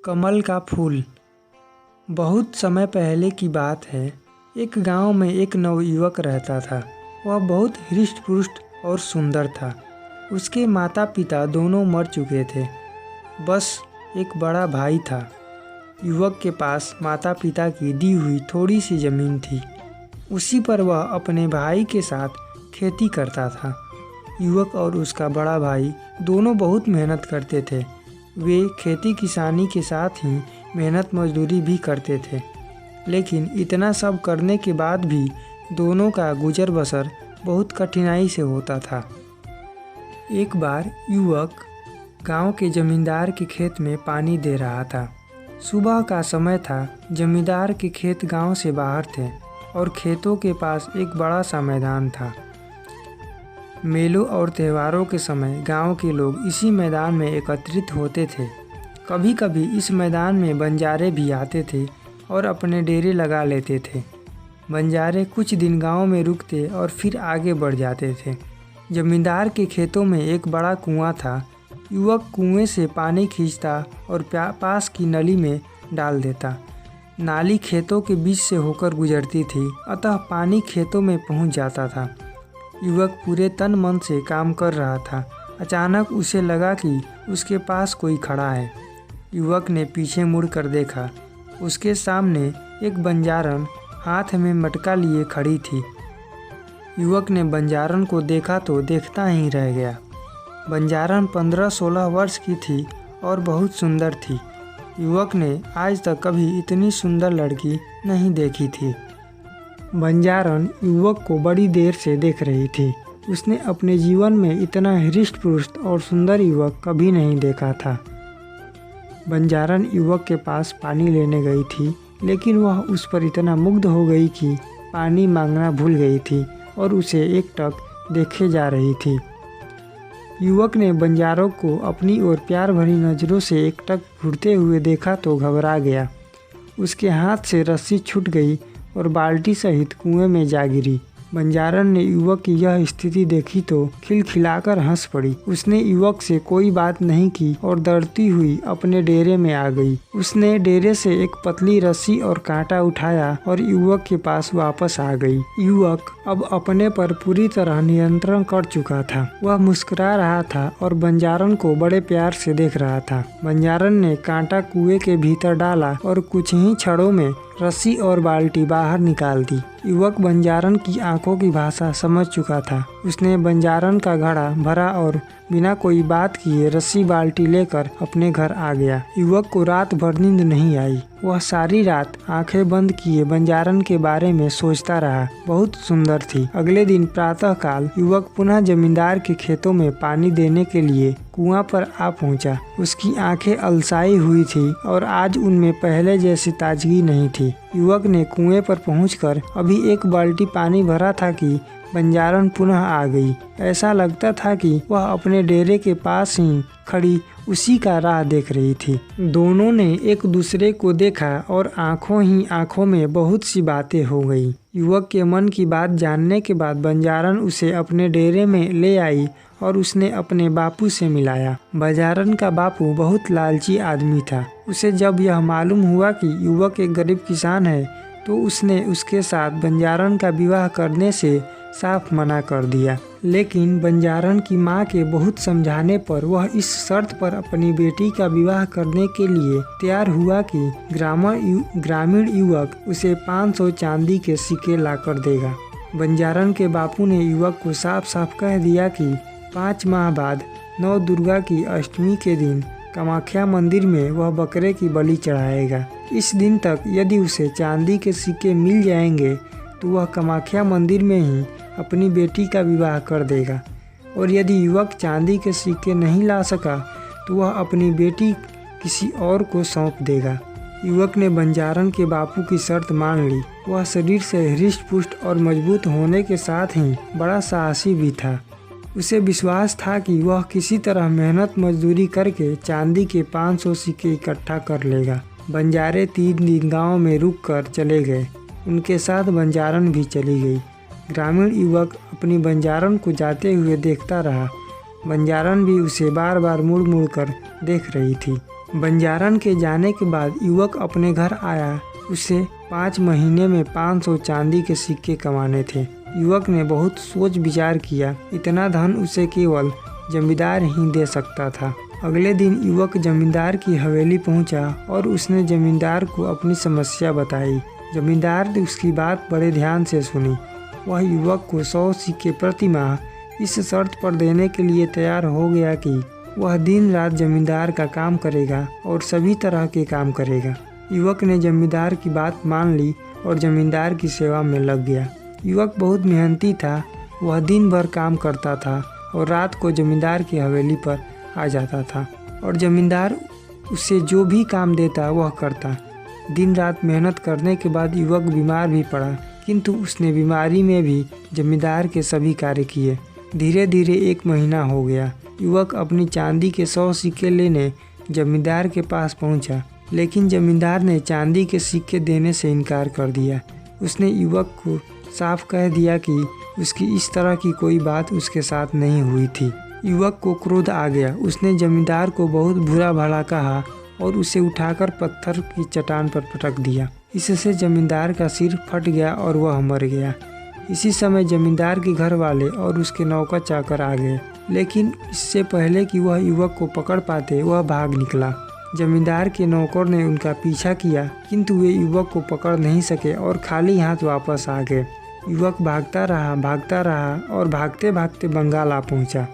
कमल का फूल। बहुत समय पहले की बात है। एक गांव में एक नवयुवक रहता था। वह बहुत हृष्ट-पुष्ट और सुंदर था। उसके माता पिता दोनों मर चुके थे। बस एक बड़ा भाई था। युवक के पास माता पिता की दी हुई थोड़ी सी ज़मीन थी। उसी पर वह अपने भाई के साथ खेती करता था। युवक और उसका बड़ा भाई दोनों बहुत मेहनत करते थे। वे खेती किसानी के साथ ही मेहनत मजदूरी भी करते थे। लेकिन इतना सब करने के बाद भी दोनों का गुजर बसर बहुत कठिनाई से होता था। एक बार युवक गांव के जमींदार के खेत में पानी दे रहा था। सुबह का समय था। जमींदार के खेत गांव से बाहर थे और खेतों के पास एक बड़ा सा मैदान था। मेलों और त्योहारों के समय गांव के लोग इसी मैदान में एकत्रित होते थे। कभी कभी इस मैदान में बंजारे भी आते थे और अपने डेरे लगा लेते थे। बंजारे कुछ दिन गांव में रुकते और फिर आगे बढ़ जाते थे। जमींदार के खेतों में एक बड़ा कुआं था। युवक कुएं से पानी खींचता और पास की नली में डाल देता। नाली खेतों के बीच से होकर गुजरती थी, अतः पानी खेतों में पहुंच जाता था। युवक पूरे तन मन से काम कर रहा था। अचानक उसे लगा कि उसके पास कोई खड़ा है। युवक ने पीछे मुड़कर देखा। उसके सामने एक बंजारन हाथ में मटका लिए खड़ी थी। युवक ने बंजारन को देखा तो देखता ही रह गया। बंजारन 15-16 वर्ष की थी और बहुत सुंदर थी। युवक ने आज तक कभी इतनी सुंदर लड़की नहीं देखी थी। बंजारन युवक को बड़ी देर से देख रही थी। उसने अपने जीवन में इतना हृष्ट-पुष्ट और सुंदर युवक कभी नहीं देखा था। बंजारन युवक के पास पानी लेने गई थी, लेकिन वह उस पर इतना मुग्ध हो गई कि पानी मांगना भूल गई थी और उसे एकटक देखे जा रही थी। युवक ने बंजारों को अपनी ओर प्यार भरी नज़रों से एकटक घूरते हुए देखा तो घबरा गया। उसके हाथ से रस्सी छूट गई और बाल्टी सहित कुएं में जा गिरी। बंजारन ने युवक की यह स्थिति देखी तो खिलखिलाकर हंस पड़ी। उसने युवक से कोई बात नहीं की और डरती हुई अपने डेरे में आ गई। उसने डेरे से एक पतली रस्सी और कांटा उठाया और युवक के पास वापस आ गई। युवक अब अपने पर पूरी तरह नियंत्रण कर चुका था। वह मुस्कुरा रहा था और बंजारन को बड़े प्यार से देख रहा था। बंजारन ने कांटा कुएं के भीतर डाला और कुछ ही क्षणों में रस्सी और बाल्टी बाहर निकाल दी। युवक बंजारन की आंखों की भाषा समझ चुका था। उसने बंजारन का घड़ा भरा और बिना कोई बात किए रस्सी बाल्टी लेकर अपने घर आ गया। युवक को रात भर नींद नहीं आई। वह सारी रात आंखें बंद किए बंजारन के बारे में सोचता रहा। बहुत सुंदर थी। अगले दिन प्रातःकाल युवक पुनः जमींदार के खेतों में पानी देने के लिए कुआं पर आ पहुंचा। उसकी आंखें अलसाई हुई थी और आज उनमें पहले जैसी ताजगी नहीं थी। युवक ने कुएं पर पहुंचकर अभी एक बाल्टी पानी भरा था कि बंजारन पुनः आ गई। ऐसा लगता था कि वह अपने डेरे के पास ही खड़ी उसी का राह देख रही थी। दोनों ने एक दूसरे को देखा और आंखों ही आंखों में बहुत सी बातें हो गई। युवक के मन की बात जानने के बाद बंजारन उसे अपने डेरे में ले आई और उसने अपने बापू से मिलाया। बंजारन का बापू बहुत लालची आदमी था। उसे जब यह मालूम हुआ कि युवक एक गरीब किसान है तो उसने उसके साथ बंजारन का विवाह करने से साफ मना कर दिया। लेकिन बंजारन की मां के बहुत समझाने पर वह इस शर्त पर अपनी बेटी का विवाह करने के लिए तैयार हुआ कि ग्रामीण युवक उसे 500 चांदी के सिक्के लाकर देगा। बंजारन के बापू ने युवक को साफ साफ कह दिया कि 5 माह बाद 9 दुर्गा की अष्टमी के दिन कामाख्या मंदिर में वह बकरे की बलि चढ़ाएगा। इस दिन तक यदि उसे चांदी के सिक्के मिल जाएंगे तो वह कामाख्या मंदिर में ही अपनी बेटी का विवाह कर देगा, और यदि युवक चांदी के सिक्के नहीं ला सका तो वह अपनी बेटी किसी और को सौंप देगा। युवक ने बंजारन के बापू की शर्त मान ली। वह शरीर से हृष्ट-पुष्ट और मजबूत होने के साथ ही बड़ा साहसी भी था। उसे विश्वास था कि वह किसी तरह मेहनत मजदूरी करके चांदी के 500 सिक्के इकट्ठा कर लेगा। बंजारे 3 दिन गाँव में रुक कर चले गए। उनके साथ बंजारन भी चली गई। ग्रामीण युवक अपनी बंजारन को जाते हुए देखता रहा। बंजारन भी उसे बार बार मुड़ मुड़ कर देख रही थी। बंजारन के जाने के बाद युवक अपने घर आया। उसे 5 महीने में 500 चांदी के सिक्के कमाने थे। युवक ने बहुत सोच विचार किया। इतना धन उसे केवल जमींदार ही दे सकता था। अगले दिन युवक जमींदार की हवेली पहुंचा और उसने जमींदार को अपनी समस्या बताई। जमींदार ने उसकी बात बड़े ध्यान से सुनी। वह युवक को 100 सिक्के प्रति माह इस शर्त पर देने के लिए तैयार हो गया कि वह दिन रात जमींदार का काम करेगा और सभी तरह के काम करेगा। युवक ने जमींदार की बात मान ली और जमींदार की सेवा में लग गया। युवक बहुत मेहनती था। वह दिन भर काम करता था और रात को जमींदार की हवेली पर आ जाता था और जमींदार उसे जो भी काम देता वह करता। दिन रात मेहनत करने के बाद युवक बीमार भी पड़ा, किंतु उसने बीमारी में भी जमींदार के सभी कार्य किए। धीरे धीरे 1 महीना हो गया। युवक अपनी चांदी के 100 सिक्के लेने जमींदार के पास पहुंचा, लेकिन जमींदार ने चांदी के सिक्के देने से इनकार कर दिया। उसने युवक को साफ कह दिया कि उसकी इस तरह की कोई बात उसके साथ नहीं हुई थी। युवक को क्रोध आ गया। उसने जमींदार को बहुत बुरा भला कहा और उसे उठाकर पत्थर की चट्टान पर पटक दिया। इससे जमींदार का सिर फट गया और वह मर गया। इसी समय जमींदार के घर वाले और उसके नौकर चाकर आ गए, लेकिन इससे पहले कि वह युवक को पकड़ पाते वह भाग निकला। जमींदार के नौकर ने उनका पीछा किया, किंतु वे युवक को पकड़ नहीं सके और खाली हाथ वापस आ गए। युवक भागता रहा और भागते भागते बंगाल आ पहुंचा।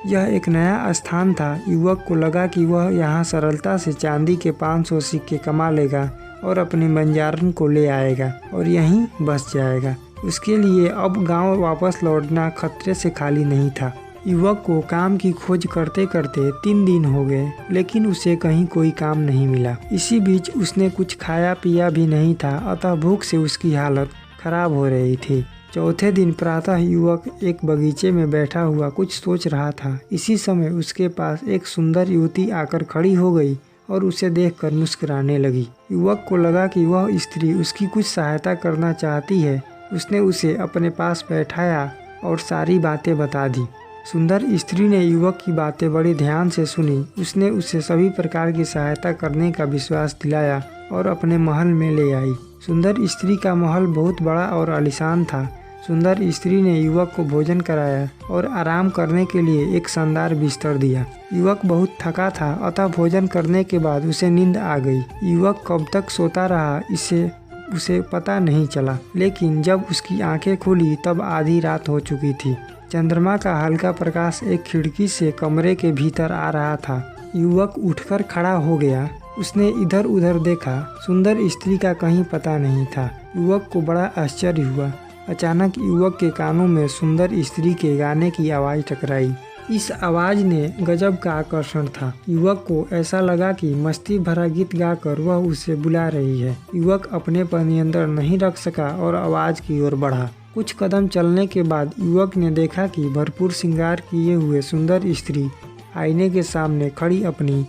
यह एक नया स्थान था। युवक को लगा कि वह यहाँ सरलता से चांदी के 500 सिक्के कमा लेगा और अपने बंजारन को ले आएगा और यहीं बस जाएगा। उसके लिए अब गांव वापस लौटना खतरे से खाली नहीं था। युवक को काम की खोज करते करते 3 दिन हो गए, लेकिन उसे कहीं कोई काम नहीं मिला। इसी बीच उसने कुछ खाया पिया भी नहीं था, अतः भूख से उसकी हालत खराब हो रही थी। चौथे दिन प्रातः युवक एक बगीचे में बैठा हुआ कुछ सोच रहा था। इसी समय उसके पास एक सुंदर युवती आकर खड़ी हो गई और उसे देखकर मुस्कुराने लगी। युवक को लगा कि वह स्त्री उसकी कुछ सहायता करना चाहती है। उसने उसे अपने पास बैठाया और सारी बातें बता दी। सुंदर स्त्री ने युवक की बातें बड़े ध्यान से सुनी। उसने उसे सभी प्रकार की सहायता करने का विश्वास दिलाया और अपने महल में ले आई। सुंदर स्त्री का महल बहुत बड़ा और आलीशान था। सुंदर स्त्री ने युवक को भोजन कराया और आराम करने के लिए एक शानदार बिस्तर दिया। युवक बहुत थका था, अतः भोजन करने के बाद उसे नींद आ गई। युवक कब तक सोता रहा इससे उसे पता नहीं चला, लेकिन जब उसकी आंखें खुली तब आधी रात हो चुकी थी। चंद्रमा का हल्का प्रकाश एक खिड़की से कमरे के भीतर आ रहा था। युवक उठकर खड़ा हो गया। उसने इधर उधर देखा। सुंदर स्त्री का कहीं पता नहीं था। युवक को बड़ा आश्चर्य हुआ। अचानक युवक के कानों में सुंदर स्त्री के गाने की आवाज़ टकराई। इस आवाज़ ने गजब का आकर्षण था। युवक को ऐसा लगा कि मस्ती भरा गीत गाकर वह उसे बुला रही है। युवक अपने पर नियंत्रण नहीं रख सका और आवाज़ की ओर बढ़ा। कुछ कदम चलने के बाद युवक ने देखा कि भरपूर श्रृंगार किए हुए सुंदर स्त्री आईने के सामने खड़ी अपनी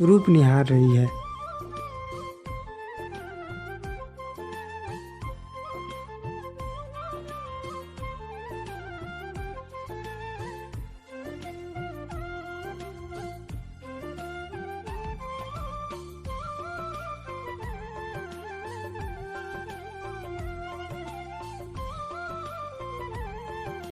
रूप निहार रही है।